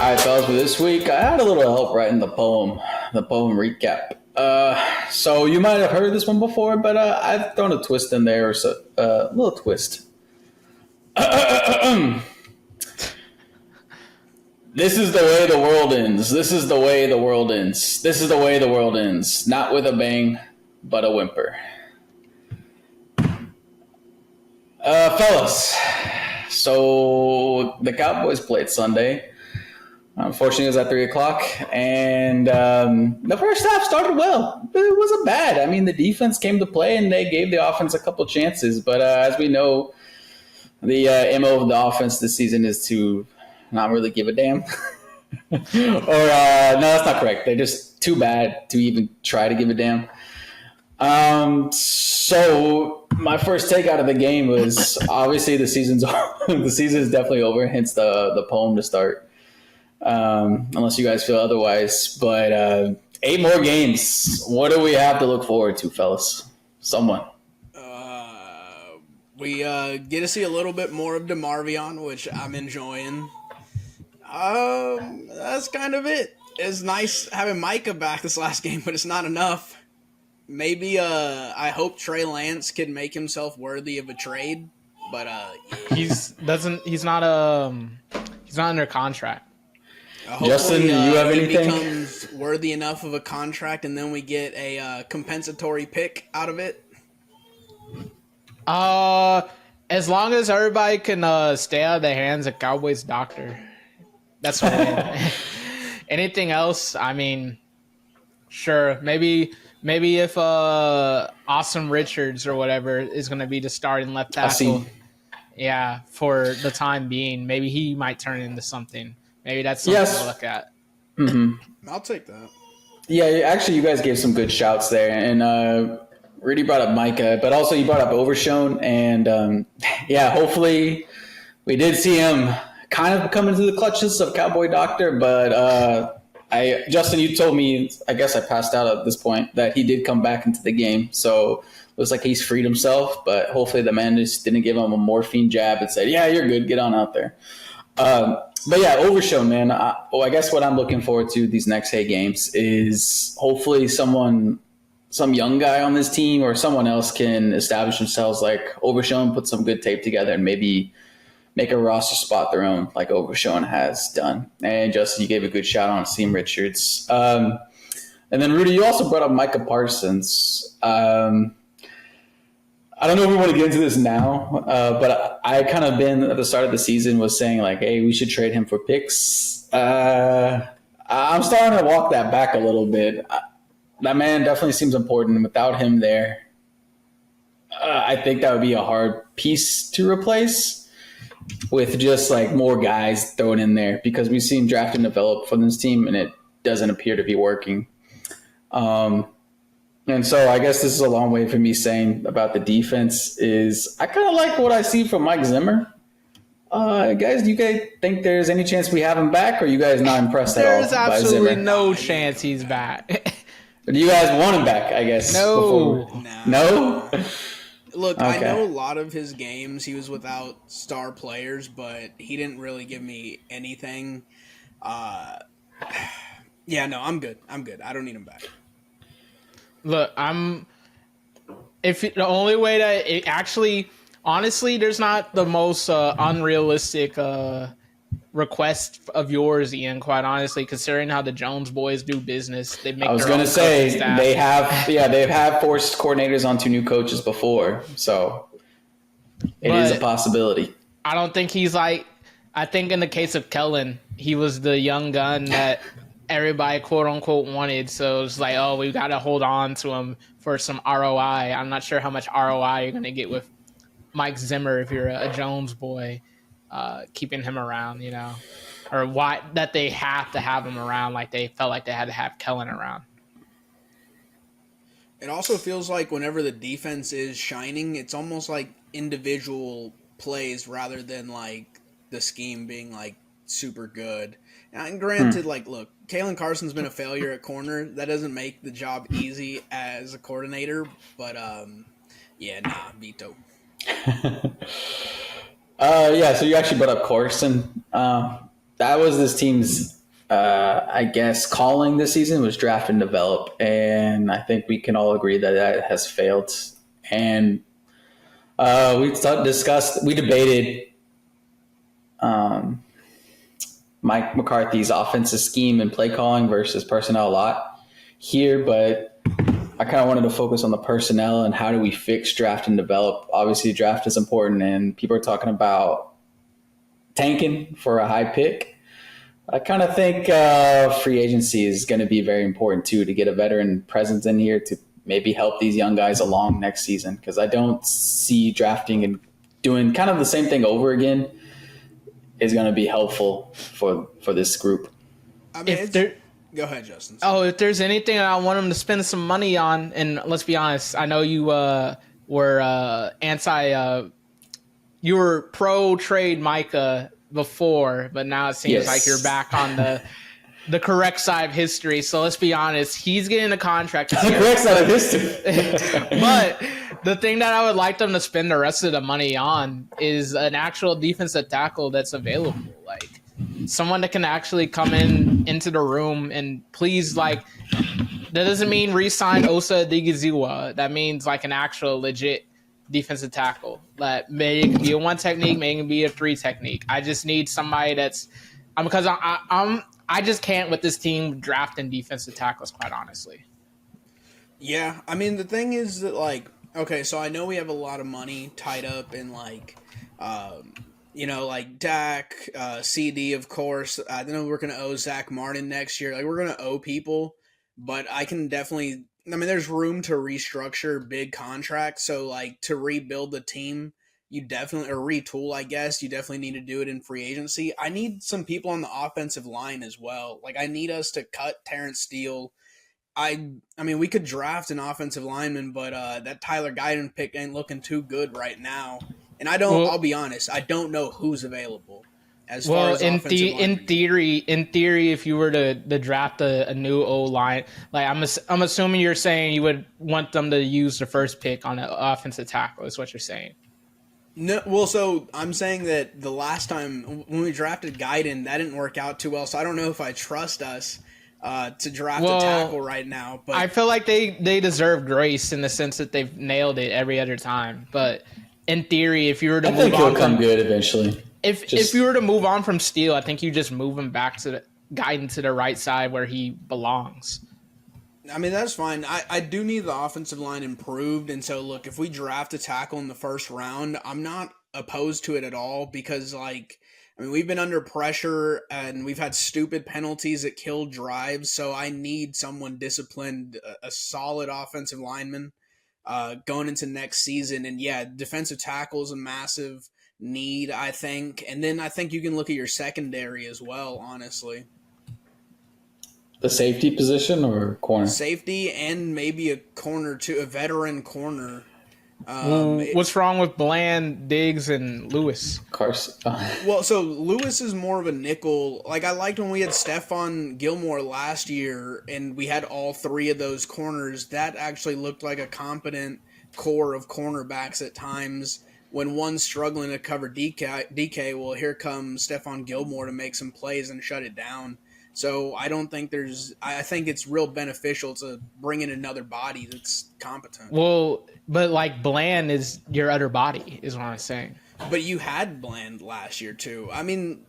right, fellas, for this week, I had a little help writing the poem recap. So you might have heard this one before, but I've thrown a twist in there, so a little twist. This is the way the world ends. This is the way the world ends. This is the way the world ends. Not with a bang, but a whimper. Fellas, so the Cowboys played Sunday. Unfortunately, it was at 3 o'clock, and the first half started well. It wasn't bad. I mean, the defense came to play, and they gave the offense a couple chances. But as we know, the MO of the offense this season is to not really give a damn. No, that's not correct. They're just too bad to even try to give a damn. So my first take out of the game was obviously the season is definitely over. Hence the poem to start. Unless you guys feel otherwise, but 8 more games. What do we have to look forward to, fellas? Someone. We get to see a little bit more of DeMarvion, which I'm enjoying. That's kind of it. It's nice having Micah back this last game, but it's not enough. Maybe I hope Trey Lance can make himself worthy of a trade, but he's not under contract. Justin, do you have anything? He becomes worthy enough of a contract, and then we get a compensatory pick out of it. As long as everybody can stay out of the hands of Cowboys doctor, that's what anything else. I mean, sure, maybe if Austin Richards or whatever is going to be the starting left tackle, yeah, for the time being, maybe he might turn into something. Maybe that's something to look at. Mm-hmm. I'll take that. Yeah, actually, you guys gave some good shouts there, and Rudy brought up Micah, but also you brought up Overshone, and hopefully we did see him kind of come into the clutches of Cowboy Doctor, but Justin, you told me, I guess I passed out at this point, that he did come back into the game, so it looks like he's freed himself, but hopefully the man just didn't give him a morphine jab and said, yeah, you're good, get on out there. But yeah, Overshone, man. I guess what I'm looking forward to these next 8 games is hopefully some young guy on this team or someone else can establish themselves like Overshone, put some good tape together, and maybe make a roster spot their own, like Overshone has done. And Justin, you gave a good shout on Seam Richards. And then Rudy, you also brought up Micah Parsons. I don't know if we want to get into this now, but I kind of been at the start of the season was saying like, hey, we should trade him for picks. I'm starting to walk that back a little bit. That man definitely seems important. And without him there, I think that would be a hard piece to replace with just like more guys thrown in there because we've seen draft and develop for this team and it doesn't appear to be working. And so I guess this is a long way for me saying about the defense is I kind of like what I see from Mike Zimmer. Guys, do you guys think there's any chance we have him back or are you guys not impressed at all? There's absolutely no chance he's back. Do you guys want him back, I guess? No. No? Look, okay. I know a lot of his games he was without star players, but he didn't really give me anything. Yeah, no, I'm good. I don't need him back. Look, the only way that it actually, honestly, there's not the most unrealistic request of yours, Ian, quite honestly, considering how the Jones boys do business. They make. I was going to say they've had forced coordinators onto new coaches before, so it is a possibility. I don't think he's like. I think in the case of Kellen, he was the young gun that everybody quote unquote wanted. So it's like, oh, we got to hold on to him for some ROI. I'm not sure how much ROI you're going to get with Mike Zimmer if you're a Jones boy. Keeping him around, or why that they have to have him around, like they felt like they had to have Kellen around. It also feels like whenever the defense is shining, it's almost like individual plays rather than like the scheme being like super good. And granted, look, Kalen Carson's been a failure at corner. That doesn't make the job easy as a coordinator, but veto. So you actually brought up Carson. That was this team's I guess, calling this season was draft and develop. And I think we can all agree that that has failed. And we debated Mike McCarthy's offensive scheme and play calling versus personnel a lot here, but I kind of wanted to focus on the personnel and how do we fix draft and develop. Obviously, draft is important, and people are talking about tanking for a high pick. I kind of think free agency is going to be very important too, to get a veteran presence in here to maybe help these young guys along next season, because I don't see drafting and doing kind of the same thing over again is going to be helpful for this group. I mean, go ahead, Justin. If there's anything I want them to spend some money on, and let's be honest, I know you were you were pro trade Micah before, but now it seems like you're back on the correct side of history. So let's be honest, he's getting a contract. The correct side of history. But the thing that I would like them to spend the rest of the money on is an actual defensive tackle that's available. Like someone that can actually come into the room and please, like, that doesn't mean re-sign Osa Odigizua. That means like an actual legit defensive tackle. That maybe it can be a 1 technique, maybe it can be a 3 technique. I just need somebody that's because I just can't with this team drafting defensive tackles, quite honestly. Yeah, I mean the thing is that like, okay, so I know we have a lot of money tied up in like like Dak, CD, of course. I know we're going to owe Zach Martin next year. Like, we're going to owe people, but I can definitely, I mean, there's room to restructure big contracts. So, like, to rebuild the team, you definitely, or retool, I guess, you definitely need to do it in free agency. I need some people on the offensive line as well. Like, I need us to cut Terrence Steele. I mean, we could draft an offensive lineman, but that Tyler Guyton pick ain't looking too good right now. And I'll be honest, I don't know who's available as far as in theory, if you were to draft a new O-line, like I'm assuming you're saying you would want them to use the first pick on an offensive tackle, is what you're saying. No, well, so I'm saying that the last time when we drafted Guyton, that didn't work out too well. So I don't know if I trust us to draft a tackle right now. But I feel like they deserve grace in the sense that they've nailed it every other time. But in theory, if you were to move on, come good eventually. If you were to move on from Steele, I think you just move him back to Guyton to the right side where he belongs. I mean, that's fine. I do need the offensive line improved. And so, look, if we draft a tackle in the first round, I'm not opposed to it at all because, like, I mean, we've been under pressure and we've had stupid penalties that kill drives. So I need someone disciplined, a solid offensive lineman going into next season. And, yeah, defensive tackle is a massive need, I think. And then I think you can look at your secondary as well, honestly. The safety position or corner? Safety and maybe a corner too, a veteran corner. What's wrong with Bland, Diggs, and Lewis? Carson. Well, so Lewis is more of a nickel. Like, I liked when we had Stephon Gilmore last year and we had all 3 of those corners. That actually looked like a competent core of cornerbacks at times. When one's struggling to cover DK, well, here comes Stephon Gilmore to make some plays and shut it down. So I don't think I think it's real beneficial to bring in another body that's competent. Well, but like Bland is your other body, is what I'm saying. But you had Bland last year too. I mean,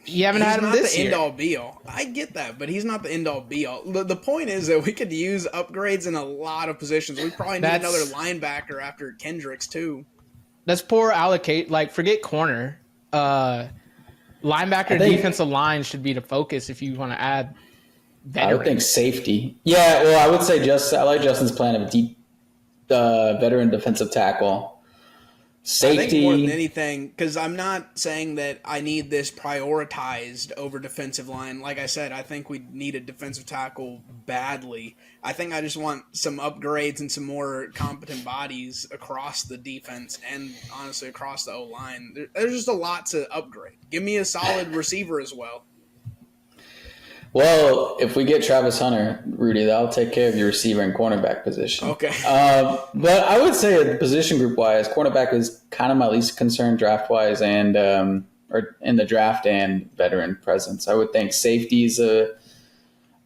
you haven't had him this year. He's not the end all be all. I get that, but he's not the end all be all. The point is that we could use upgrades in a lot of positions. We probably need another linebacker after Kendricks too. That's poor allocate. Like, forget corner. Linebacker, defensive line should be the focus if you want to add veterans. I would think safety. Yeah, well, I would say I like Justin's plan of a deep veteran defensive tackle. Safety. I think more than anything, because I'm not saying that I need this prioritized over defensive line. Like I said, I think we need a defensive tackle badly. I think I just want some upgrades and some more competent bodies across the defense and honestly across the O-line. There's just a lot to upgrade. Give me a solid receiver as well. Well, if we get Travis Hunter, Rudy, that'll take care of your receiver and cornerback position. Okay. But I would say position group wise, cornerback is kind of my least concern draft wise, and or in the draft and veteran presence. I would think safety is a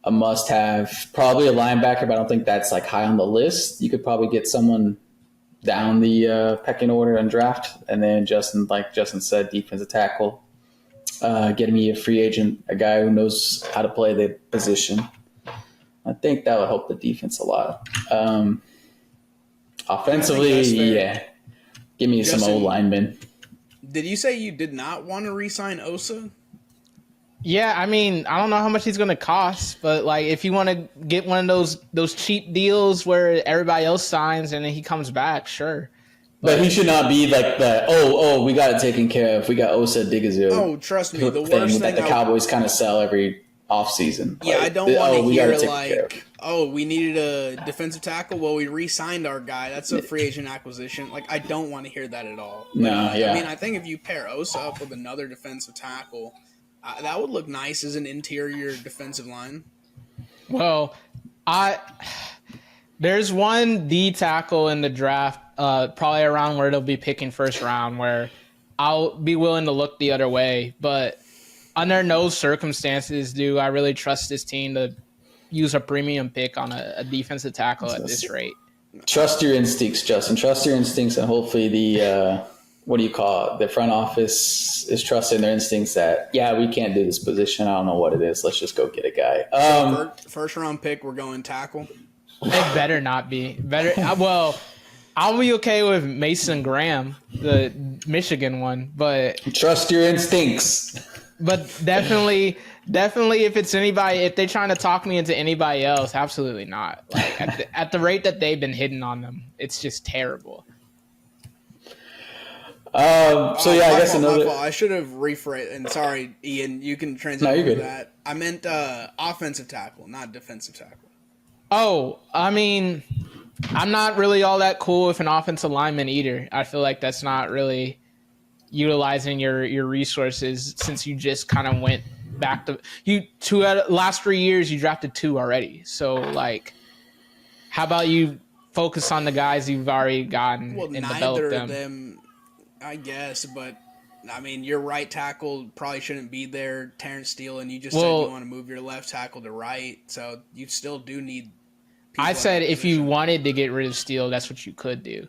must-have. Probably a linebacker, but I don't think that's like high on the list. You could probably get someone down the pecking order and draft, and then like Justin said, defensive tackle. Getting me a free agent, a guy who knows how to play the position. I think that would help the defense a lot. Offensively, yeah, give me Justin, some old linemen. Did you say you did not want to re-sign Osa? Yeah, I mean, I don't know how much he's going to cost, but like if you want to get one of those cheap deals where everybody else signs and then he comes back, sure. But he should not be like the we got it taken care of. We got Osa Digazoo. Oh, trust me, the worst thing that the Cowboys kind of sell every offseason. Yeah, like, I don't want to hear like, we needed a defensive tackle. Well, we re-signed our guy. That's a free agent acquisition. Like, I don't want to hear that at all. No, yeah. I mean, I think if you pair Osa up with another defensive tackle, that would look nice as an interior defensive line. Well, there's one D tackle in the draft, probably around where they'll be picking first round, where I'll be willing to look the other way. But under no circumstances do I really trust this team to use a premium pick on a defensive tackle at this rate. Trust your instincts, Justin. Trust your instincts, and hopefully the the front office is trusting their instincts that, we can't do this position. I don't know what it is. Let's just go get a guy. First round pick, we're going tackle. It better not be. Well, I'll be okay with Mason Graham, the Michigan one, but trust your instincts. But definitely, if it's anybody, if they're trying to talk me into anybody else, absolutely not. Like at the rate that they've been hitting on them, it's just terrible. I guess another. I should have rephrased. And sorry, Ian, you can transition to that. I meant offensive tackle, not defensive tackle. Oh, I mean, I'm not really all that cool with an offensive lineman either. I feel like that's not really utilizing your resources, since you just kind of went back to last 3 years you drafted 2 already. So like, how about you focus on the guys you've already gotten and develop them? Neither of them, I guess, but I mean, your right tackle probably shouldn't be there, Terrence Steele, and you just said you want to move your left tackle to right, so you still do need. I said if you wanted to get rid of Steele, that's what you could do.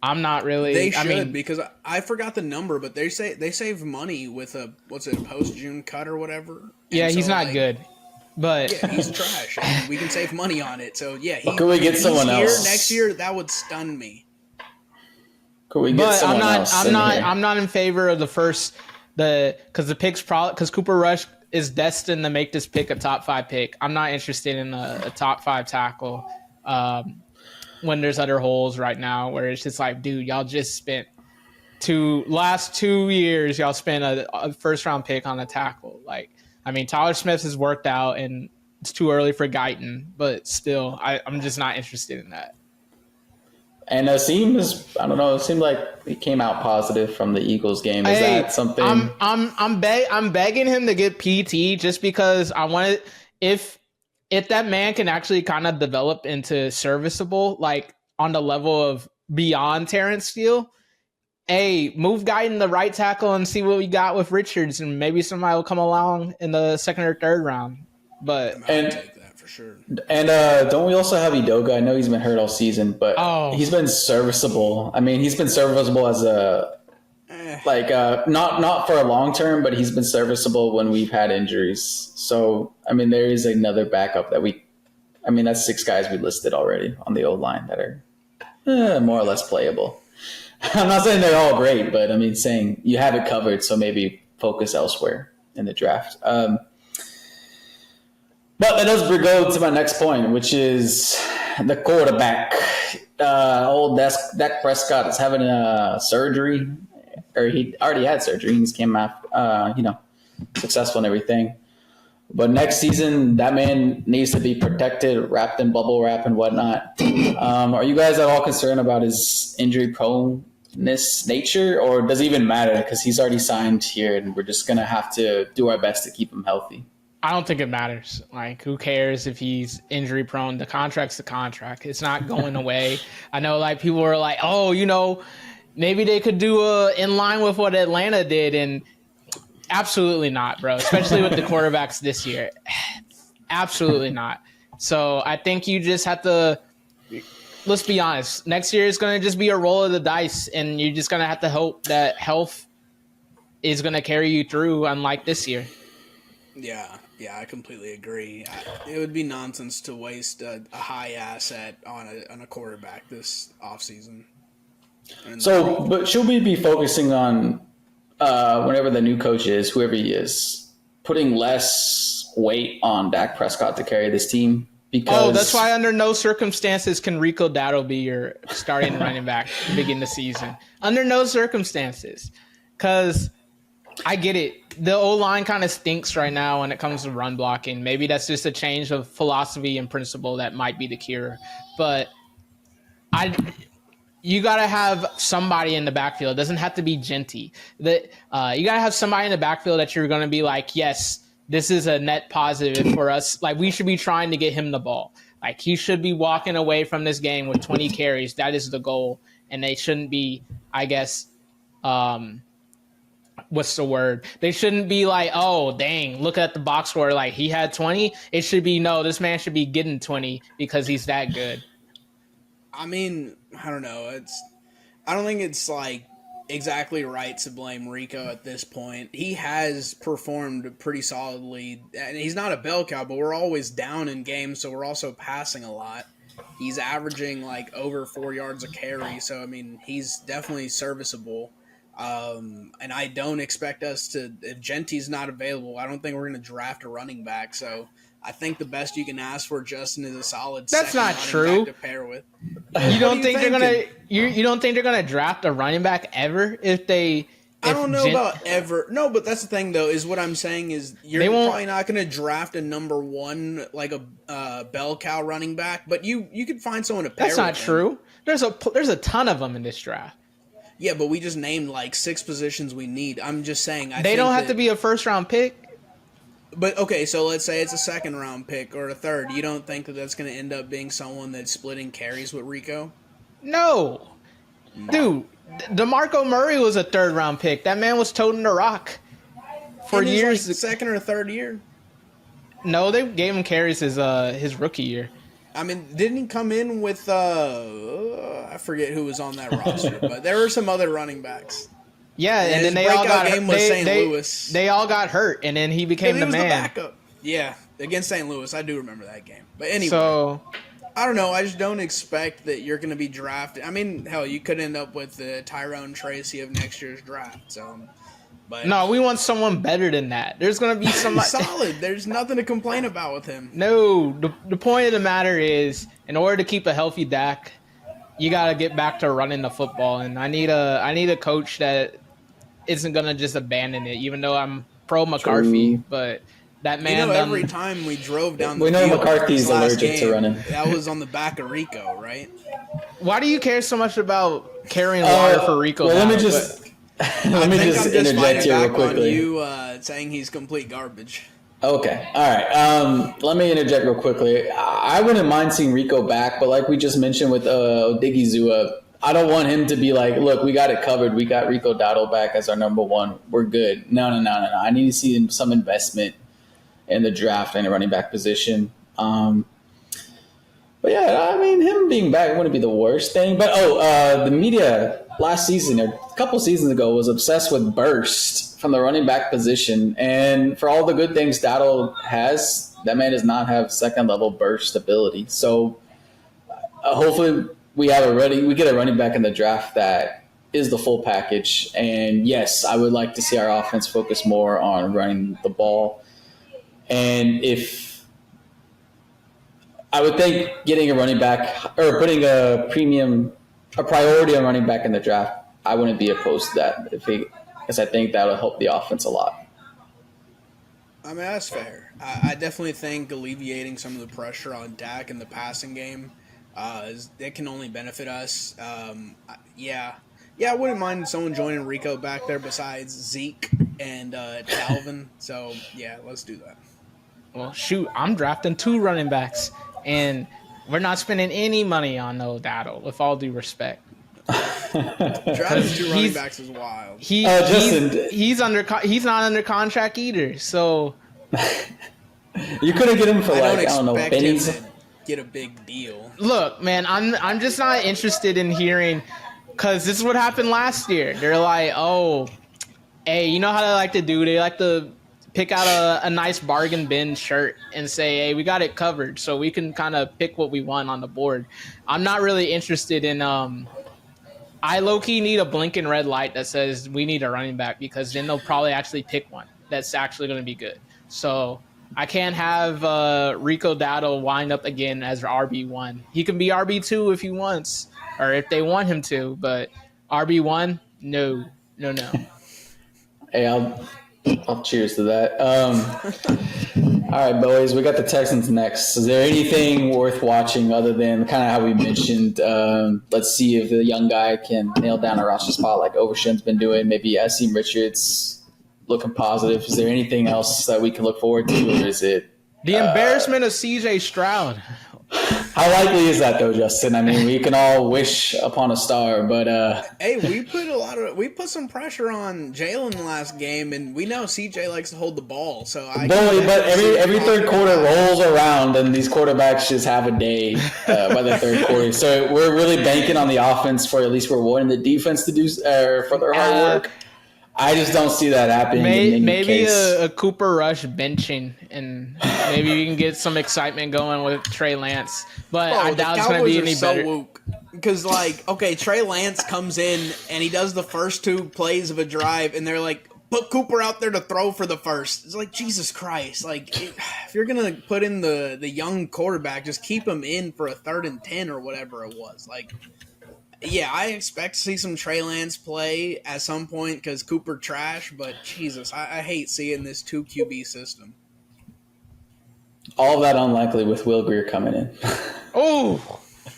I'm not really. They should, because I forgot the number, but they save money with a post June cut or whatever. Yeah, he's not good, but he's trash. And we can save money on it. So yeah, could we get someone else next year? That would stun me. Could we get someone else? I'm not in favor of because the picks because Cooper Rush is destined to make this pick a top 5 pick. I'm not interested in a top 5 tackle. When there's other holes right now where it's just like, dude, y'all just spent last 2 years, y'all spent a first round pick on a tackle. Like, I mean, Tyler Smith has worked out and it's too early for Guyton, but still, I'm just not interested in that. And it seemed like he came out positive from the Eagles game. Is that something? I'm begging him to get PT just because I want to, if that man can actually kind of develop into serviceable, like on the level of beyond Terrence Steele, move Guyton the right tackle and see what we got with Richards, and maybe somebody will come along in the second or third round. But I'll take that for sure. And don't we also have Edoga? I know he's been hurt all season, but he's been serviceable. I mean, he's been serviceable as not for a long term, but he's been serviceable when we've had injuries. So, I mean, there is another backup that's 6 guys we listed already on the O-line that are more or less playable. I'm not saying they're all great, but I mean, saying you have it covered, so maybe focus elsewhere in the draft. But that does go to my next point, which is the quarterback. Old Dak Prescott is having a surgery, or he already had surgery. He came out, successful and everything. But next season, that man needs to be protected, wrapped in bubble wrap and whatnot. Are you guys at all concerned about his injury proneness nature, or does it even matter because he's already signed here and we're just going to have to do our best to keep him healthy? I don't think it matters. Like, who cares if he's injury prone? The contract's the contract. It's not going away. I know, like, people are like, maybe they could do in line with what Atlanta did and Absolutely not, bro. Especially with the quarterbacks this year. Absolutely not. So I think you just have to, let's be honest. Next year is going to just be a roll of the dice, and you're just going to have to hope that health is going to carry you through, unlike this year. Yeah, I completely agree. It would be nonsense to waste a high asset on a quarterback this offseason. So, but should we be focusing on whenever the new coach is, whoever he is, putting less weight on Dak Prescott to carry this team? Because that's why under no circumstances can Rico Dowdle be your starting running back to begin the season. Under no circumstances. Because I get it. The O-line kind of stinks right now when it comes to run blocking. Maybe that's just a change of philosophy and principle that might be the cure. But you got to have somebody in the backfield. It doesn't have to be Genty. You got to have somebody in the backfield that you're going to be like, yes, this is a net positive for us. Like, we should be trying to get him the ball. Like, he should be walking away from this game with 20 carries. That is the goal. And they shouldn't be, I guess, what's the word? They shouldn't be like, oh, dang, look at the box score. Like, he had 20. It should be, no, this man should be getting 20 because he's that good. I mean, I don't know. I don't think it's like exactly right to blame Rico at this point. He has performed pretty solidly, and he's not a bell cow, but we're always down in games, so we're also passing a lot. He's averaging like over 4 yards a carry, so I mean, he's definitely serviceable. And I don't expect us to, if Genty's not available, I don't think we're going to draft a running back. So I think the best you can ask for, Justin, is a solid. That's not true. To pair with. You don't think they're gonna? You don't think they're gonna draft a running back ever if they? I don't know about ever. No, but that's the thing, though. Is what I'm saying is you're probably not going to draft a number one like a bell cow running back, but you could find someone to pair. That's not true. There's a ton of them in this draft. Yeah, but we just named like 6 positions we need. I'm just saying. They don't have to be a first round pick. But okay, so let's say it's a second round pick or a third. You don't think that that's going to end up being someone that's splitting carries with Rico? No. Dude, DeMarco Murray was a third round pick. That man was toting the rock for years. Like second or third year? No, they gave him carries his rookie year. I mean, didn't he come in with I forget who was on that roster, but there were some other running backs. Yeah, and then they all got game was St. Louis. They all got hurt, and then he became the man. The backup. Yeah, against St. Louis, I do remember that game. But anyway, so I don't know. I just don't expect that you're going to be drafted. I mean, hell, you could end up with the Tyrone Tracy of next year's draft. So, but no, we want someone better than that. There's going to be somebody solid. There's nothing to complain about with him. No, the point of the matter is, in order to keep a healthy Dak, you got to get back to running the football, and I need a coach that isn't gonna just abandon it, even though I'm pro McCarthy. True. But that man, every time we drove down the we know field, McCarthy's allergic to running. That was on the back of Rico, right? Why do you care so much about carrying water for Rico? Well, let me just interject here real quickly. On you saying he's complete garbage. Okay, all right. Let me interject real quickly. I wouldn't mind seeing Rico back, but like we just mentioned with Odighi Zua, I don't want him to be like, look, we got it covered. We got Rico Dowdle back as our number one. We're good. No. I need to see some investment in the draft and the running back position. But yeah, I mean, him being back wouldn't be the worst thing. But the media last season, or a couple seasons ago, was obsessed with burst from the running back position. And for all the good things Dowdle has, that man does not have second level burst ability. So hopefully we get a running back in the draft that is the full package. And yes, I would like to see our offense focus more on running the ball. And if I would think getting a running back or putting a priority on running back in the draft, I wouldn't be opposed to that because I think that would help the offense a lot. I mean, that's fair. I definitely think alleviating some of the pressure on Dak in the passing game, it can only benefit us. Yeah, I wouldn't mind someone joining Rico back there besides Zeke and Dalvin. So, yeah, let's do that. Well, shoot, I'm drafting 2 running backs, and we're not spending any money on no Dowdle, with all due respect. Drafting 2 running backs is wild. He's not under contract either. So you couldn't get him for I don't know, pennies. Him to get a big deal. Look, man, I'm just not interested in hearing, because this is what happened last year. They're like, oh, hey, you know how they like to do? They like to pick out a nice bargain bin shirt and say, hey, we got it covered, so we can kind of pick what we want on the board. I'm not really interested in I low-key need a blinking red light that says we need a running back, because then they'll probably actually pick one that's actually going to be good. So I can't have Rico Dowdle wind up again as RB1. He can be RB2 if he wants, or if they want him to, but RB1, no. Hey, I'll cheers to that. All right, boys, we got the Texans next. Is there anything worth watching other than kind of how we mentioned? Let's see if the young guy can nail down a roster spot like Overshown's been doing. Maybe Asim Richards looking positive. Is there anything else that we can look forward to, or is it the embarrassment of CJ Stroud? How likely is that, though, Justin? I mean, we can all wish upon a star, but hey, we put some pressure on Jalen last game, and we know CJ likes to hold the ball. So but every third quarter rolls around, and these quarterbacks just have a day by the third quarter. So we're really banking on the offense for at least rewarding the defense to do for their hard work. I just don't see that happening. Maybe a Cooper Rush benching, and maybe we can get some excitement going with Trey Lance. But I doubt it's going to be any better. Because, Trey Lance comes in, and he does the first 2 plays of a drive, and they're like, put Cooper out there to throw for the first. It's like, Jesus Christ. If you're going to put in the young quarterback, just keep him in for a 3rd and 10 or whatever it was. Yeah, I expect to see some Trey Lance play at some point because Cooper trash, but Jesus, I hate seeing this 2 QB system. All of that unlikely with Will Grier coming in.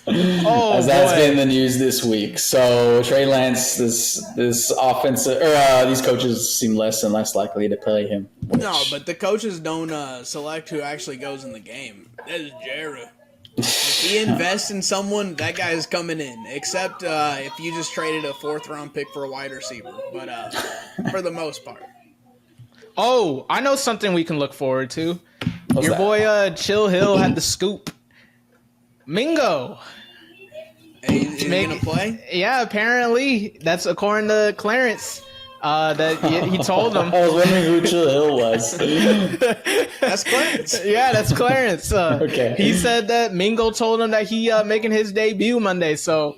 As that's been the news this week. So Trey Lance, this offensive these coaches seem less and less likely to play him. No, but the coaches don't select who actually goes in the game. That is Jared. If he invests in someone, that guy is coming in. Except if you just traded a 4th-round pick for a wide receiver. But for the most part. Oh, I know something we can look forward to. What's Your that? boy Chill Hill had the scoop. Mingo. Hey, is he going to play? Yeah, apparently. That's according to Clarence. That he told him. I was wondering who Chill Hill was. That's Clarence. Yeah, that's Clarence. Okay. He said that Mingo told him that he making his debut Monday. So,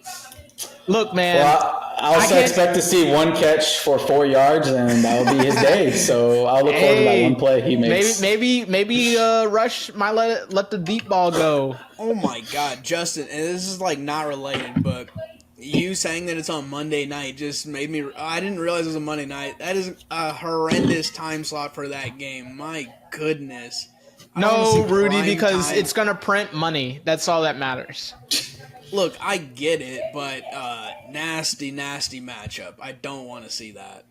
look, man. Well, I also expect to see 1 catch for 4 yards, and that will be his day. So I'll look forward to that 1 play he makes. Maybe Rush might let the deep ball go. Oh my God, Justin! And this is not related, but you saying that it's on Monday night just made me. I didn't realize it was a Monday night. That is a horrendous time slot for that game. My goodness. No, Rudy, because it's gonna print money. That's all that matters. Look, I get it, but nasty matchup. I don't want to see that.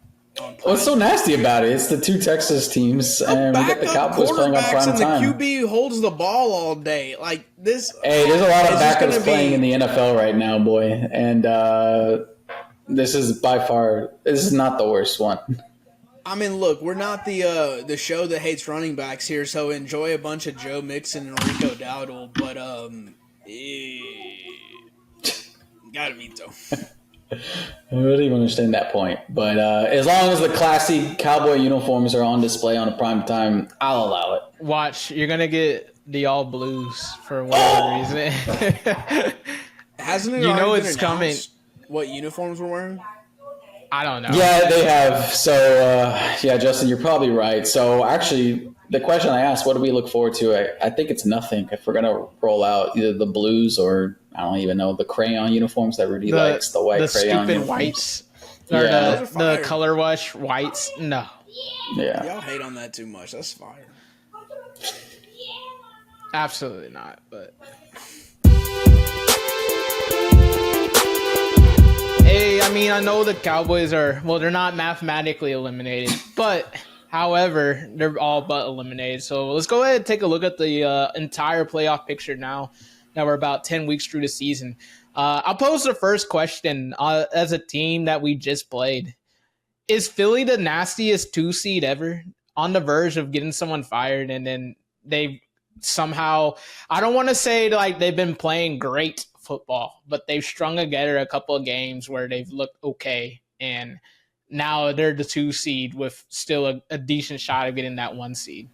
What's so nasty about it? It's the 2 Texas teams, and we got the Cowboys playing on prime time. And the QB holds the ball all day. This. Hey, there's a lot of backups playing in the NFL right now, boy, and this is not the worst one. I mean, look, we're not the show that hates running backs here, so enjoy a bunch of Joe Mixon and Rico Dowdle, but gotta veto. I don't even understand that point. But as long as the classy Cowboy uniforms are on display on a prime time, I'll allow it. Watch, you're going to get the all blues for whatever reason. Hasn't it you know already it's been coming. What uniforms we're wearing? I don't know. Yeah, they have. So, Justin, you're probably right. So, actually, the question I asked, what do we look forward to? I think it's nothing. If we're going to roll out either the blues or, I don't even know, the crayon uniforms that Rudy likes, the white crayon stupid uniforms. Whites. Or the color wash whites. No. Yeah. Y'all hate on that too much. That's fire. Absolutely not, but... Hey, I mean, I know the Cowboys they're not mathematically eliminated, but however, they're all but eliminated. So let's go ahead and take a look at the entire playoff picture now that we're about 10 weeks through the season. I'll pose the first question as a team that we just played. Is Philly the nastiest 2 seed ever? On the verge of getting someone fired, and then they somehow, I don't want to say like they've been playing great football, but they've strung together a couple of games where they've looked okay, and now they're the 2 seed with still a decent shot of getting that 1 seed.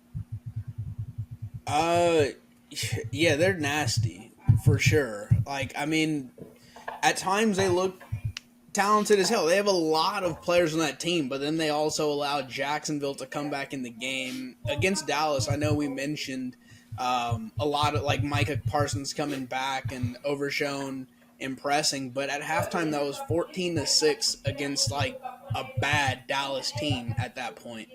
Uh, yeah, they're nasty for sure. Like, I mean, at times they look talented as hell. They have a lot of players on that team, but then they also allowed Jacksonville to come back in the game against Dallas. I know we mentioned a lot of like Micah Parsons coming back and Overshown impressing, but at halftime that was 14-6 against like a bad Dallas team at that point.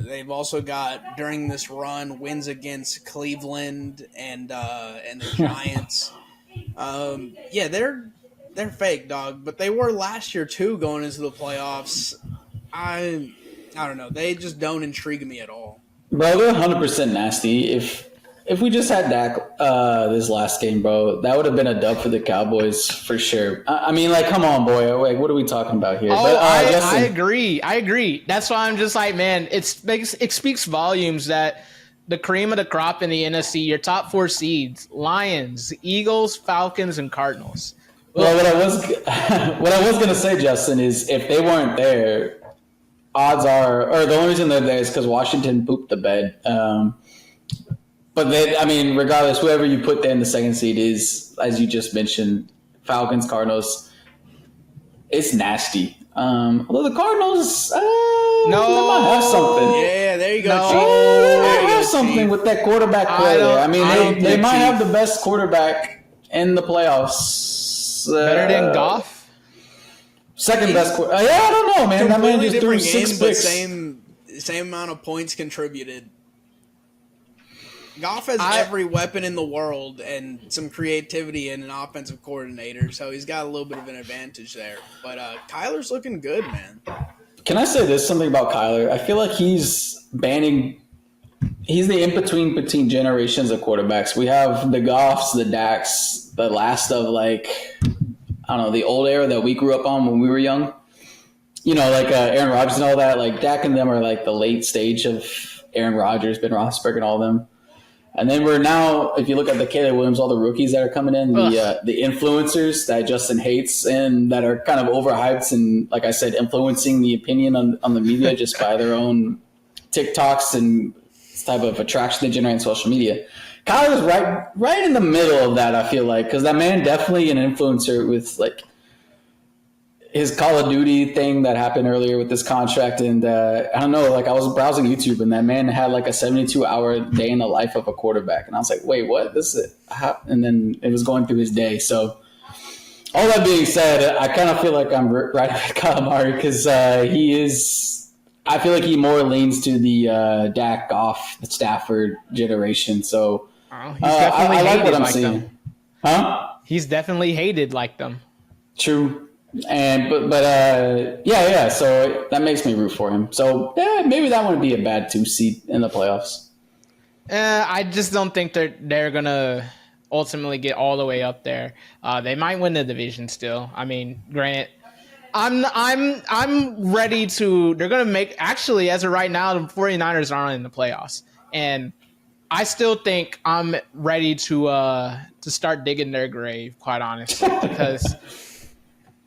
They've also got during this run wins against Cleveland and the Giants. Yeah, they're fake, dog, but they were last year too going into the playoffs. I don't know. They just don't intrigue me at all. Bro, they're 100% nasty. If we just had Dak this last game, bro, that would have been a dub for the Cowboys for sure. I mean, like, come on, boy. Like, what are we talking about here? Oh, But, I Justin, agree. That's why I'm just like, man, it speaks volumes that the cream of the crop in the NFC, your top 4 seeds, Lions, Eagles, Falcons, and Cardinals. well, what I was gonna say, Justin, is if they weren't there, odds are, or the only reason they're there is because Washington pooped the bed. But they, I mean, regardless, whoever you put there in the second seed is, as you just mentioned, Falcons, Cardinals. It's nasty. Although the Cardinals, they might have something. Yeah, there you go. No. Chief. They There you might have go, something Chief. with that quarterback play I don't- there. I mean, I don't they think, might Chief. have the best quarterback in the playoffs. Better than Goff? Second best quarterback. Yeah, I don't know, man. That man Completely just threw different 6 game, but picks. same amount of points contributed. Goff has I- every weapon in the world and some creativity and an offensive coordinator, so he's got a little bit of an advantage there. But Kyler's looking good, man. Can I say this something about Kyler? I feel like he's the in-between generations of quarterbacks. We have the Goffs, the Daks, the last of like, I don't know, the old era that we grew up on when we were young. You know, like Aaron Rodgers and all that. Like Dak and them are like the late stage of Aaron Rodgers, Ben Roethlisberger and all of them. And then we're now, if you look at the Caleb Williams, all the rookies that are coming in, the influencers that Justin hates and that are kind of overhyped and, like I said, influencing the opinion on the media just by their own TikToks and this type of attraction they generate on social media. Kyler's right in the middle of that, I feel like, because that man definitely an influencer with like his Call of Duty thing that happened earlier with this contract. And I don't know, like I was browsing YouTube and that man had like a 72-hour day in the life of a quarterback. And I was like, wait, what? This is how? And then it was going through his day. So all that being said, I kind of feel like I'm right with Kyle Murray because I feel like he more leans to the Dak Goff, the Stafford generation. So He's definitely I like hated what I'm like seeing. them. Huh? He's definitely hated like them. True. And yeah. So that makes me root for him. So yeah, maybe that wouldn't be a bad 2 seed in the playoffs. I just don't think they're gonna ultimately get all the way up there. They might win the division still. I mean, granted, I'm ready to. They're gonna make actually as of right now, the 49ers aren't in the playoffs, and I still think I'm ready to start digging their grave. Quite honestly, because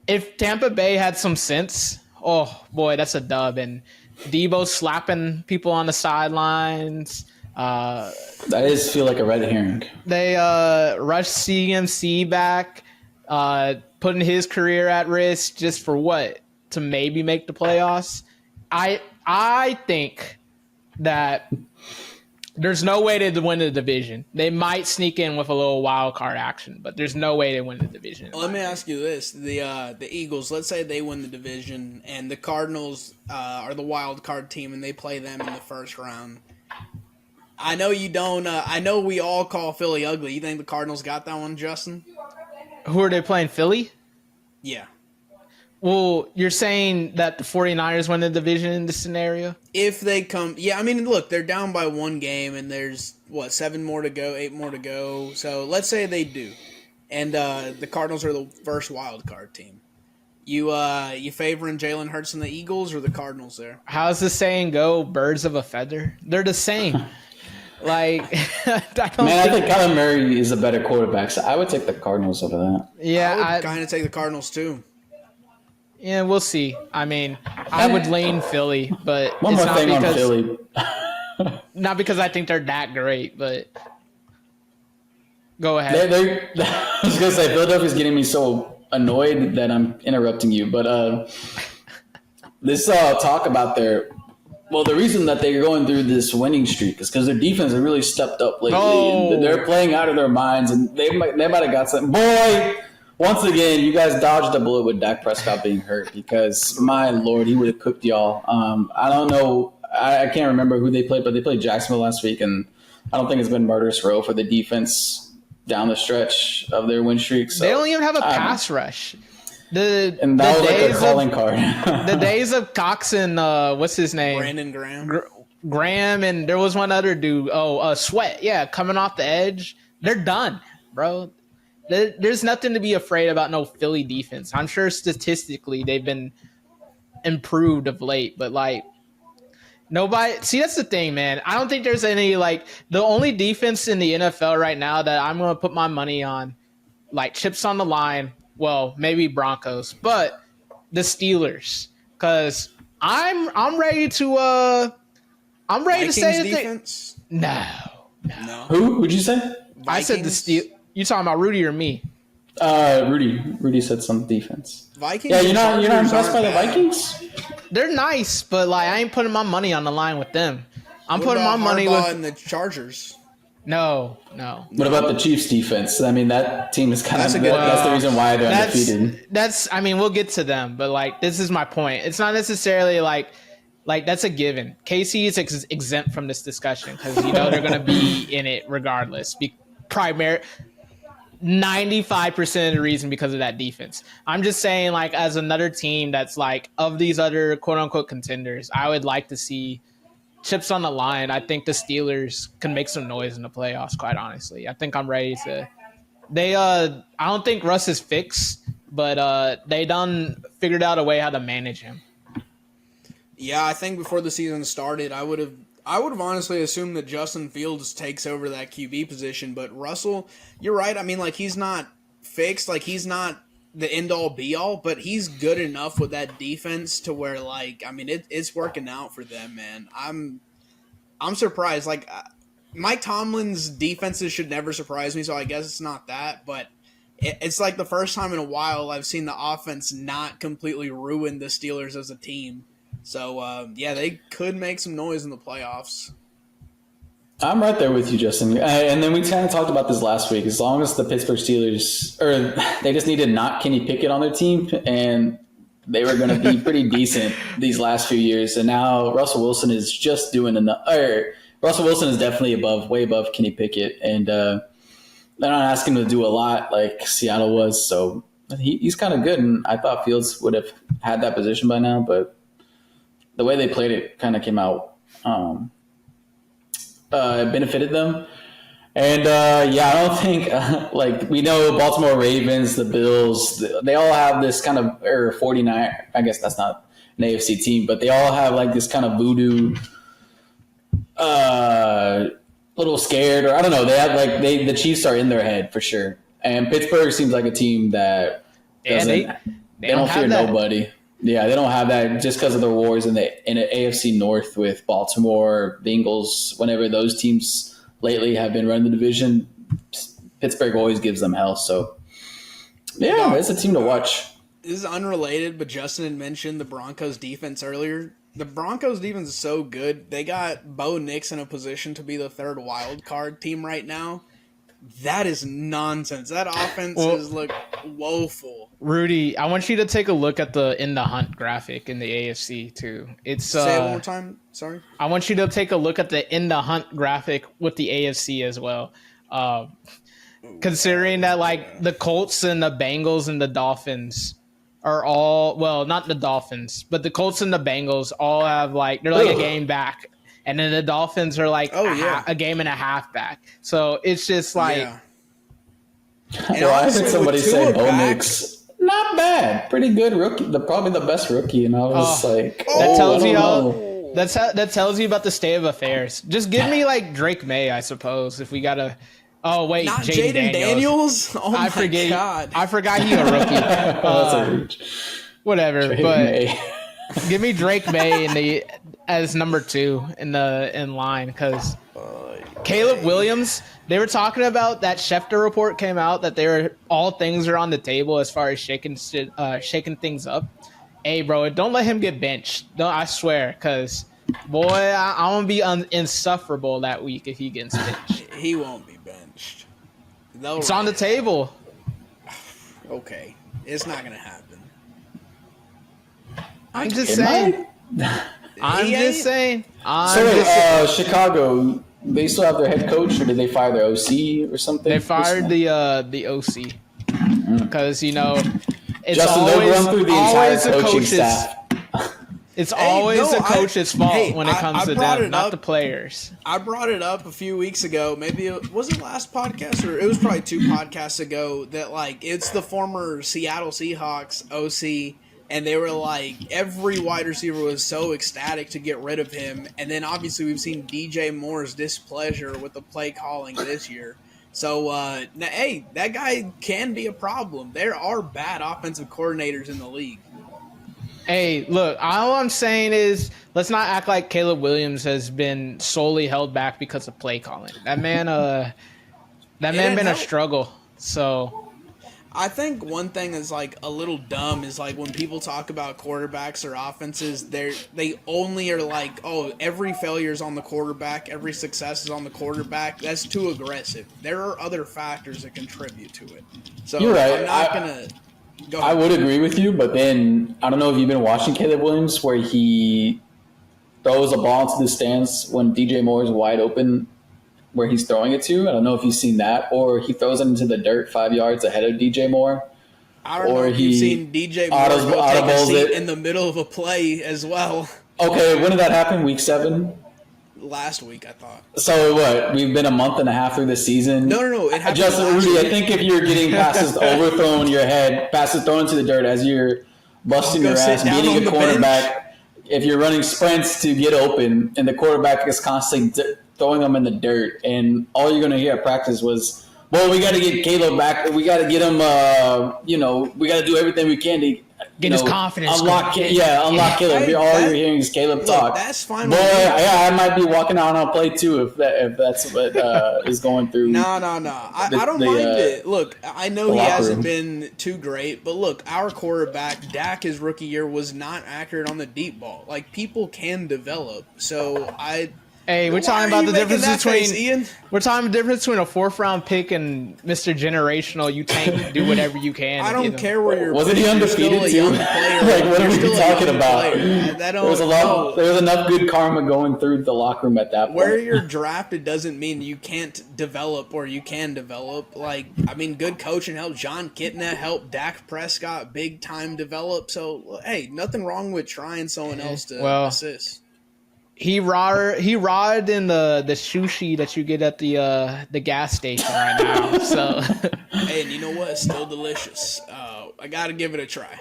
if Tampa Bay had some sense, oh boy, that's a dub. And Debo slapping people on the sidelines. That does feel like a red herring. They rushed CMC back, putting his career at risk just for what? To maybe make the playoffs. I think that there's no way to win the division. They might sneak in with a little wild card action, but there's no way to win the division. Let me ask you this: the Eagles, let's say they win the division, and the Cardinals are the wild card team, and they play them in the first round. I know you don't. I know we all call Philly ugly. You think the Cardinals got that one, Justin? Who are they playing? Philly? Yeah. Well, you're saying that the 49ers win the division in this scenario? If they come, yeah, I mean, look, they're down by 1 game, and there's, 7 more to go, 8 more to go. So let's say they do. and the Cardinals are the first wild card team. You favoring Jalen Hurts and the Eagles or the Cardinals there? How's the saying go? Birds of a feather. They're the same. Like, I think Kyler Murray is a better quarterback, so I would take the Cardinals over that. Yeah, I would kind of take the Cardinals too. Yeah, we'll see. I mean, I would lean Philly, but One it's more not thing because, on Philly. Not because I think they're that great, but go ahead. I was going to say, Philadelphia's getting me so annoyed that I'm interrupting you, but this talk about the reason that they're going through this winning streak is because their defense has really stepped up lately. Oh. And they're playing out of their minds, and they might have got something. Boy, once again, you guys dodged a bullet with Dak Prescott being hurt because, my Lord, he would have cooked y'all. I don't know. I can't remember who they played, but they played Jacksonville last week, and I don't think it's been murderous row for the defense down the stretch of their win streak. So, they don't even have a pass rush. And that was like a calling card. The days of Cox and what's his name? Brandon Graham. Graham, and there was one other dude. Sweat. Yeah, coming off the edge. They're done, bro. There's nothing to be afraid about. No Philly defense. I'm sure statistically they've been improved of late, but like nobody. See, that's the thing, man. I don't think there's any like the only defense in the NFL right now that I'm going to put my money on, like chips on the line. Well, maybe Broncos, but the Steelers, because I'm ready to Vikings to say that defense? No. Who would you say? Vikings? I said the Steel. You talking about Rudy or me? Rudy said some defense. Vikings. Yeah, you're not impressed by the bad. Vikings? They're nice, but like I ain't putting my money on the line with them. I'm What putting my about money Harbaugh with and the Chargers. no. What about the Chiefs defense? I mean, that team is kind of that's the reason why they're undefeated. I mean, we'll get to them, but like this is my point. It's not necessarily like that's a given. KC is exempt from this discussion because they're going to be in it regardless. 95% of the reason because of that defense. I'm just saying, like, as another team that's like of these other quote unquote contenders, I would like to see chips on the line. I think the Steelers can make some noise in the playoffs, quite honestly. I think I'm ready to. I don't think Russ is fixed, but they done figured out a way how to manage him. Yeah, I think before the season started, I would have honestly assumed that Justin Fields takes over that QB position, but Russell, you're right. I mean, like, he's not fixed, like he's not the end all be all, but he's good enough with that defense to where, like, I mean, it's working out for them, man. I'm surprised. Like, Mike Tomlin's defenses should never surprise me, so I guess it's not that, but it's like the first time in a while I've seen the offense not completely ruin the Steelers as a team. So, yeah, they could make some noise in the playoffs. I'm right there with you, Justin. And then we kind of talked about this last week. As long as the Pittsburgh Steelers, they just needed not Kenny Pickett on their team, and they were going to be pretty decent these last few years. And now Russell Wilson is just doing enough. Russell Wilson is definitely way above Kenny Pickett, and they're not asking him to do a lot like Seattle was. So he's kind of good, and I thought Fields would have had that position by now, but the way they played it kind of came out, benefited them. And, I don't think, like, we know Baltimore Ravens, the Bills, they all have this kind of, or 49, I guess that's not an AFC team, but they all have, like, this kind of voodoo, little scared, or I don't know, they have, like, the Chiefs are in their head for sure. And Pittsburgh seems like a team that doesn't, they don't fear nobody. Yeah, they don't have that just because of the wars in the AFC North with Baltimore, Bengals. Whenever those teams lately have been running the division, Pittsburgh always gives them hell. So, yeah, it's a team to watch. This is unrelated, but Justin had mentioned the Broncos defense earlier. The Broncos defense is so good. They got Bo Nix in a position to be the third wild card team right now. That is nonsense. That offense is look woeful. Rudy, I want you to take a look at the in the hunt graphic in the AFC too. It's say it one more time. Sorry. I want you to take a look at the in the hunt graphic with the AFC as well. Considering that like the Colts and the Bengals and the Dolphins are all not the Dolphins, but the Colts and the Bengals all have like they're like a game back. And then the Dolphins are like a game and a half back. So it's just like And Well, I honestly, heard somebody with say Tua Bo back, Nix, not bad, pretty good rookie, probably the best rookie. And I was like, That tells I you don't how. know. That tells you about the state of affairs. Just give me like Drake May, I suppose. If we gotta. Oh wait, not Jaden Jaden Daniels. Oh I my forget. god! I forgot he's a rookie. That's a reach. Whatever, Drake but May. give me Drake May as number 2 in line because Caleb Williams. They were talking about that Schefter report came out that all things are on the table as far as shaking things up. Hey, bro, don't let him get benched. No, I swear, because boy, I'm gonna be insufferable that week if he gets benched. He won't be benched. It's on the table. Okay, it's not gonna happen. I'm just Am saying. I? I'm just saying. So, Chicago, they still have their head coach, or did they fire their OC or something? They fired the OC because it's Justin, they'll always, run through the always entire the coaching coach's. staff. It's always the coach's fault when it comes to them, not the players. I brought it up a few weeks ago. Maybe was it last podcast or it was probably 2 podcasts ago that like it's the former Seattle Seahawks OC. And they were like, every wide receiver was so ecstatic to get rid of him. And then obviously we've seen DJ Moore's displeasure with the play calling this year. So, hey, that guy can be a problem. There are bad offensive coordinators in the league. Hey, look, all I'm saying is let's not act like Caleb Williams has been solely held back because of play calling. That man been a struggle. So I think one thing that's like a little dumb is like when people talk about quarterbacks or offenses, they only are like, oh, every failure is on the quarterback, every success is on the quarterback. That's too aggressive. There are other factors that contribute to it. So You're right. I'm not gonna. Go I ahead. would agree with you, but then I don't know if you've been watching Caleb Williams, where he throws a ball into the stands when DJ Moore is wide open, where he's throwing it to. I don't know if you've seen that, or he throws it into the dirt 5 yards ahead of DJ Moore. I don't know if you've seen DJ Moore go take a seat in the middle of a play as well. Okay, when did that happen? Week 7? Last week, I thought. So what? We've been a month and a half through the season. No. It happened Just last Rudy, week. I think if you're getting passes overthrown your head, passes thrown into the dirt as you're busting your ass, beating a cornerback, if you're running sprints to get open, and the quarterback is constantly throwing them in the dirt, and all you're going to hear at practice was, well, we got to get Caleb back. We got to get him, we got to do everything we can to get his confidence. Unlock Caleb. All you're hearing is Caleb talk. That's fine. Boy, I might be walking out on a play too if that's what is going through. No. I don't mind it. Look, I know he hasn't been too great, but look, our quarterback, Dak, his rookie year was not accurate on the deep ball. Like, people can develop. So Hey, we're talking about the difference between Ian? We're talking the difference between a 4th round pick and Mr. Generational. You tank, do whatever you can. I don't care where you're. Wasn't he undefeated too? Like, what are we talking about? There was enough good karma going through the locker room at that point. Where you're drafted doesn't mean you can't develop or you can develop. Like, I mean, good coaching helped. John Kitna helped Dak Prescott big time develop. So, hey, nothing wrong with trying someone else to assist. He rotted in the sushi that you get at the gas station right now. So, hey, and you know what? It's still delicious. I gotta give it a try.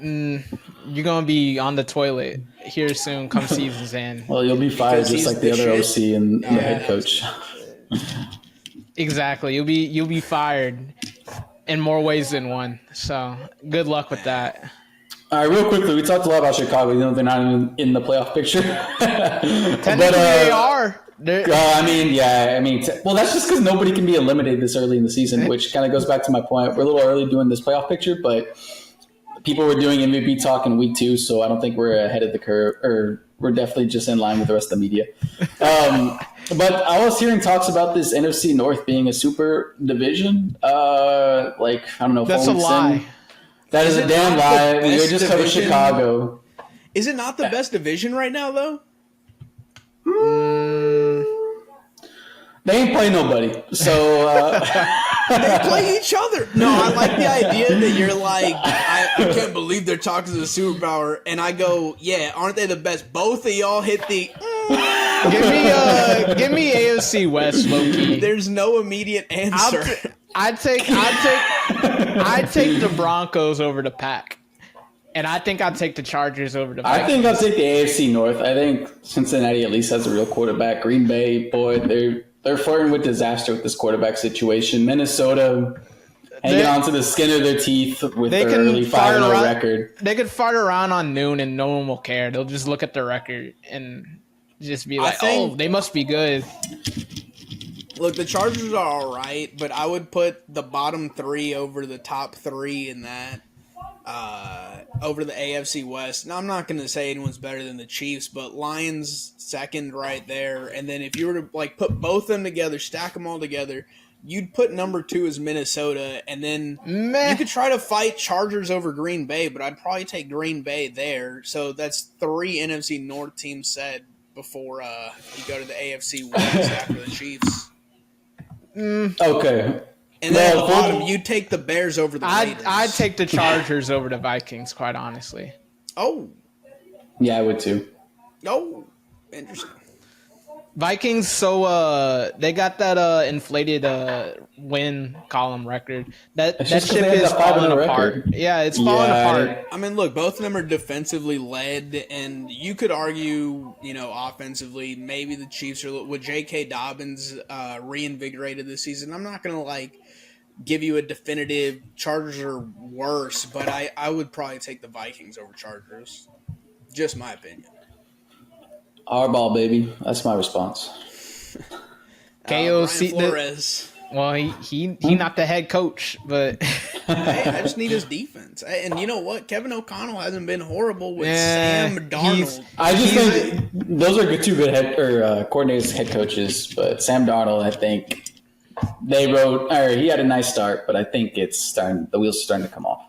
You're gonna be on the toilet here soon. Come season's end. Well, you'll be fired just like the other OC and the head coach. Exactly. You'll be fired in more ways than one. So, good luck with that. All right, real quickly, we talked a lot about Chicago. You know, they're not even in the playoff picture. Technically, they are. Well, that's just because nobody can be eliminated this early in the season, which kind of goes back to my point. We're a little early doing this playoff picture, but people were doing MVP talk in week 2, so I don't think we're ahead of the curve, or we're definitely just in line with the rest of the media. But I was hearing talks about this NFC North being a super division. I don't know. That's a lie. That is a damn lie. We just covered Chicago. Is it not the best division right now, though? They ain't play nobody. So they play each other. No, I like the idea that you're like, I can't believe they're talking to the superpower, and I go, yeah, aren't they the best? Both of y'all hit the. Give me AFC West, low-key. There's no immediate answer. I'd take the Broncos over the Pack, and I think I'd take the Chargers over the Vikings. I think I'll take the AFC North. I think Cincinnati at least has a real quarterback. Green Bay, boy, they're flirting with disaster with this quarterback situation. Minnesota hanging on to the skin of their teeth with their early 5-0 record. They could fart around on noon and no one will care. They'll just look at the record and just be like, "Oh, they must be good." Look, the Chargers are all right, but I would put the bottom 3 over the top 3 in that. Over the AFC West. Now, I'm not going to say anyone's better than the Chiefs, but Lions second right there. And then if you were to put both of them together, stack them all together, you'd put number 2 as Minnesota, and then you could try to fight Chargers over Green Bay, but I'd probably take Green Bay there. So that's 3 NFC North teams said before you go to the AFC West after the Chiefs. Okay. And then at the bottom, you take the Bears over the Raiders. I'd take the Chargers over the Vikings, quite honestly. Oh. Yeah, I would too. Oh. Interesting. Vikings, so they got that inflated win column record. That ship is falling apart. Yeah, it's falling apart. I mean, look, both of them are defensively led, and you could argue, offensively, maybe the Chiefs are with J.K. Dobbins reinvigorated this season. I'm not going to give you a definitive Chargers are worse, but I would probably take the Vikings over Chargers. Just my opinion. Our ball, baby. That's my response. KOC Flores. Well, he not the head coach, but hey, I just need his defense. And you know what? Kevin O'Connell hasn't been horrible with Sam Darnold. I just think those are two good coordinators, head coaches. But Sam Darnold, I think he had a nice start, but I think the wheels are starting to come off.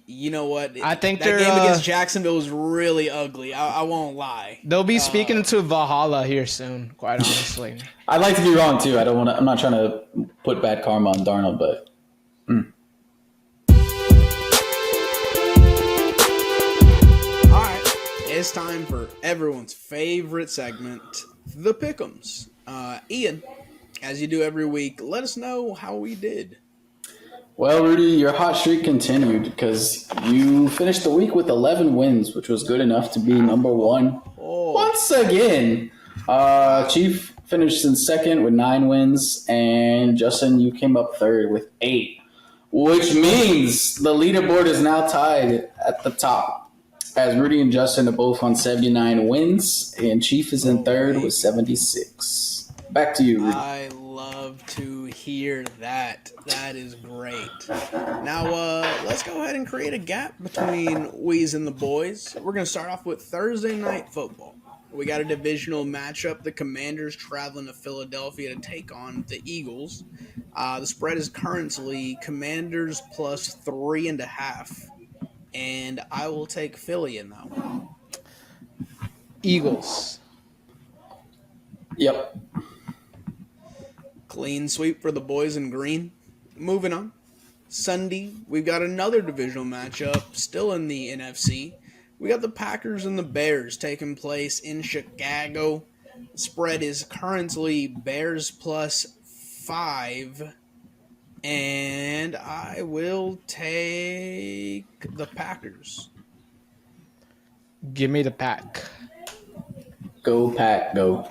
You know what? I think that game against Jacksonville was really ugly. I won't lie. They'll be speaking to Valhalla here soon. Quite honestly, I'd like to be wrong too. I'm not trying to put bad karma on Darnold, but. All right, it's time for everyone's favorite segment, the Pick'ems. Ian, as you do every week, let us know how we did. Well, Rudy, your hot streak continued because you finished the week with 11 wins, which was good enough to be number 1 once again. Chief finished in second with 9 wins, and Justin, you came up third with 8, which means the leaderboard is now tied at the top, as Rudy and Justin are both on 79 wins, and Chief is in third with 76. Back to you, Rudy. I love to hear that. That is great. Now, let's go ahead and create a gap between Weez and the boys. We're going to start off with Thursday Night Football. We got a divisional matchup. The Commanders traveling to Philadelphia to take on the Eagles. The spread is currently Commanders plus 3.5. And I will take Philly in that one. Eagles. Yep. Clean sweep for the boys in green. Moving on. Sunday, we've got another divisional matchup, still in the NFC. We got the Packers and the Bears taking place in Chicago. The spread is currently Bears plus 5. And I will take the Packers. Give me the Pack. Go, Pack, go.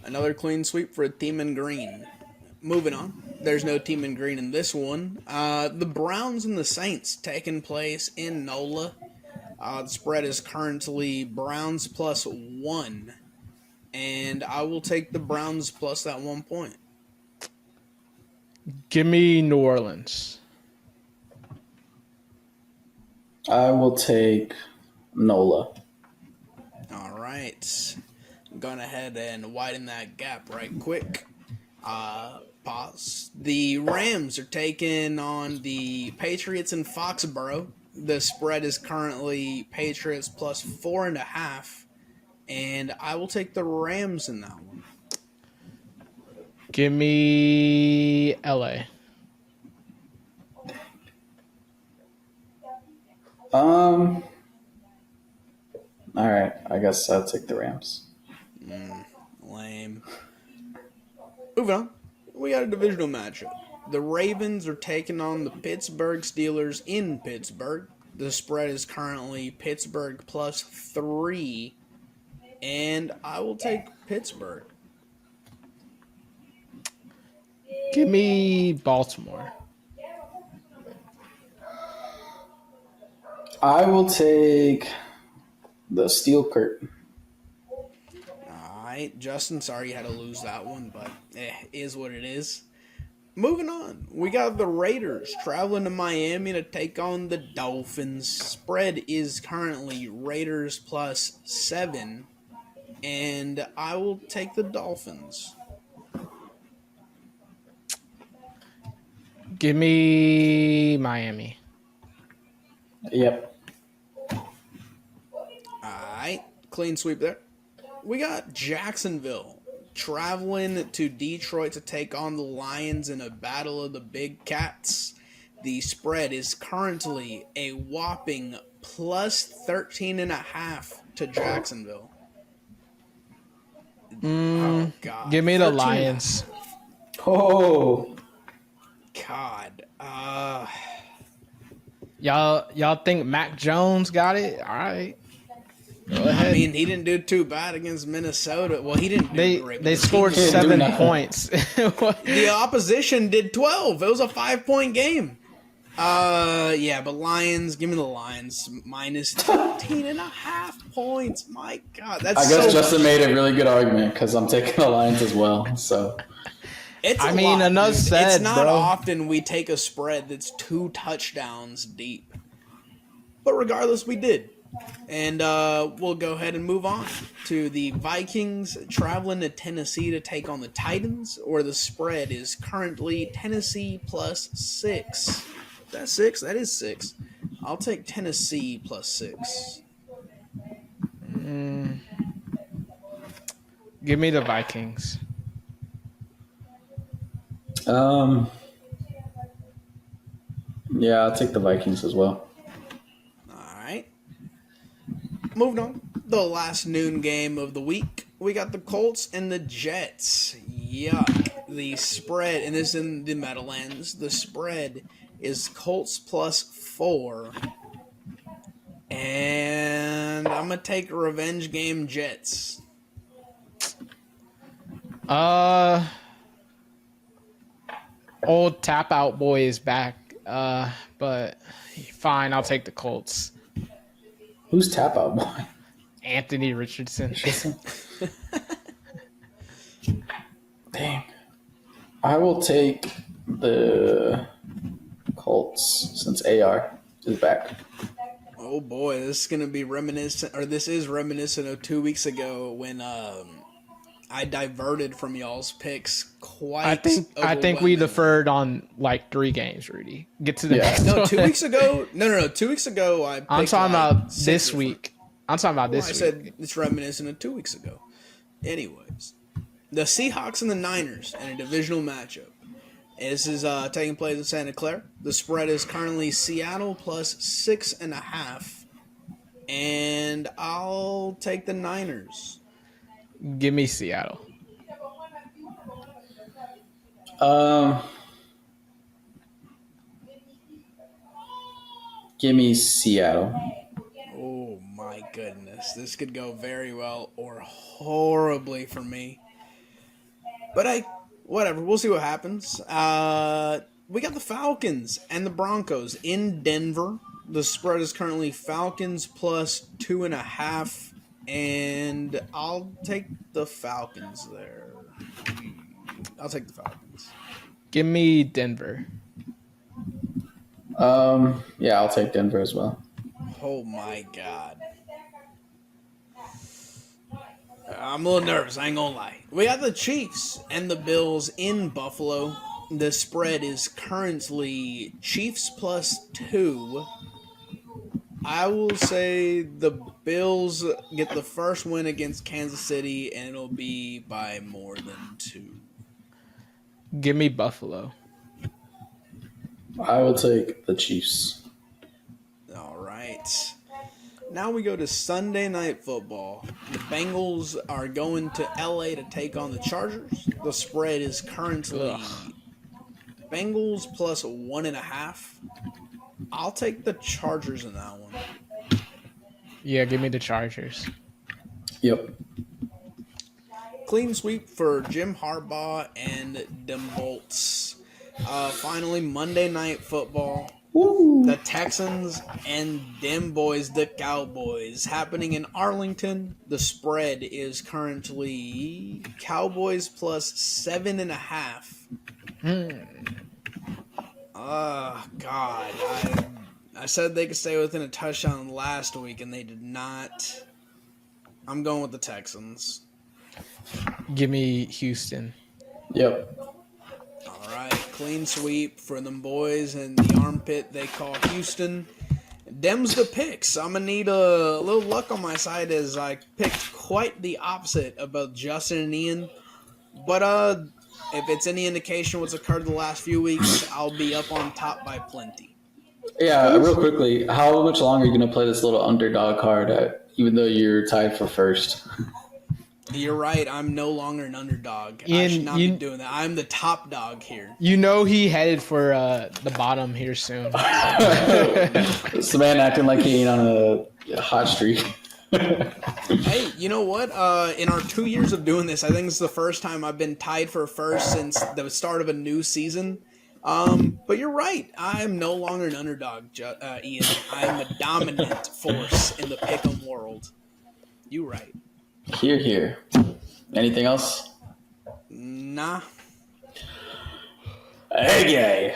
Another clean sweep for a team in green. Moving on. There's no team in green in this one. The Browns and the Saints taking place in NOLA. The spread is currently Browns plus 1. And I will take the Browns plus that 1 point. Give me New Orleans. I will take NOLA. All right. I'm going ahead and widen that gap right quick. Pause. The Rams are taking on the Patriots in Foxborough. The spread is currently Patriots plus 4.5. And I will take the Rams in that one. Give me LA. All right. I guess I'll take the Rams. Lame. Moving on. we got a divisional matchup. The Ravens are taking on the Pittsburgh Steelers in Pittsburgh. The spread is currently Pittsburgh +3, and I will take Pittsburgh. Give me Baltimore. I will take the steel curtain. All right, Justin, sorry you had to lose that one, but is what it is. Moving on, we got the Raiders traveling to Miami to take on the Dolphins. Spread is currently Raiders +7, and I will take the Dolphins. Give me Miami. Yep. Alright, clean sweep there. We got Jacksonville traveling to Detroit to take on the Lions in a battle of the big cats. The spread is currently a whopping +13.5 to Jacksonville. Oh, God. Give me the 13.5. Lions. Oh, God. Y'all think Mac Jones got it? All right. Go I ahead. mean, he didn't do too bad against Minnesota. Well, he didn't do great. They but the scored team- 7 nothing. points. The opposition did 12. It was a 5-point game. Yeah, but Lions, give me the Lions. -13.5 points. My God, that's I guess so Justin much. made a really good argument because I'm taking the Lions as well. So It's I a mean, lot, enough dude. said, It's not bro. often we take a spread that's 2 touchdowns deep. But regardless, we did. And we'll go ahead and move on to the Vikings traveling to Tennessee to take on the Titans, where the spread is currently Tennessee +6. That's 6? That is 6. I'll take Tennessee +6. Give me the Vikings. yeah, I'll take the Vikings as well. Alright. Moving on. The last noon game of the week. We got the Colts and the Jets. Yuck. The spread, and this is in the Meadowlands, the spread is Colts +4. And I'm going to take a revenge game Jets. Old tap out boy is back. But fine, I'll take the Colts. Who's tap out boy? Anthony Richardson. Dang. I will take the Colts since AR is back. Oh boy, this is going to be reminiscent, or this is reminiscent of 2 weeks ago when I diverted from y'all's picks quite I think we overwhelmingly. deferred on like 3 games, Rudy. Get to the Yeah. next No, one. 2 weeks ago. No. 2 weeks ago, I. I'm picked talking like about 6 this different- week. I'm talking about Well, this I week. said it's reminiscent of 2 weeks ago. Anyways, the Seahawks and the Niners in a divisional matchup. This is taking place in Santa Clara. The spread is currently Seattle +6.5, and I'll take the Niners. Give me Seattle. Give me Seattle. Oh my goodness, this could go very well or horribly for me. But hey, whatever. We'll see what happens. We got the Falcons and the Broncos in Denver. The spread is currently Falcons +2.5, and I'll take the Falcons there. I'll take the Falcons. Give me Denver. Yeah, I'll take Denver as well. Oh my God. I'm a little nervous, I ain't gonna lie. We got the Chiefs and the Bills in Buffalo. The spread is currently Chiefs +2. I will say the Bills get the first win against Kansas City, and it'll be by more than 2. Give me Buffalo. I will take the Chiefs. All right. Now we go to Sunday Night Football. The Bengals are going to LA to take on the Chargers. The spread is currently Bengals plus 1.5. I'll take the Chargers in that one. Yeah, give me the Chargers. Yep. Clean sweep for Jim Harbaugh and them Bolts. Finally, Monday Night Football. Woo. The Texans and them boys, the Cowboys, happening in Arlington. The spread is currently Cowboys plus 7.5. Oh, God. I said they could stay within a touchdown last week, and they did not. I'm going with the Texans. Give me Houston. Yep. All right, clean sweep for them boys in the armpit they call Houston. Dem's the picks. I'm going to need a little luck on my side as I picked quite the opposite about Justin and Ian. But if it's any indication what's occurred the last few weeks, I'll be up on top by plenty. Yeah, real quickly, how much longer are you going to play this little underdog card, even though you're tied for first? You're right. I'm no longer an underdog. I Ian, should not be doing that. I'm the top dog here. You know he headed for the bottom here soon. This man acting like he ain't on a hot streak. Hey, you know what? In our 2 years of doing this, I think it's the first time I've been tied for first since the start of a new season. But you're right. I'm no longer an underdog, Ian. I'm a dominant force in the pick'em world. You right. Here. Anything else? Nah. Hey, guy.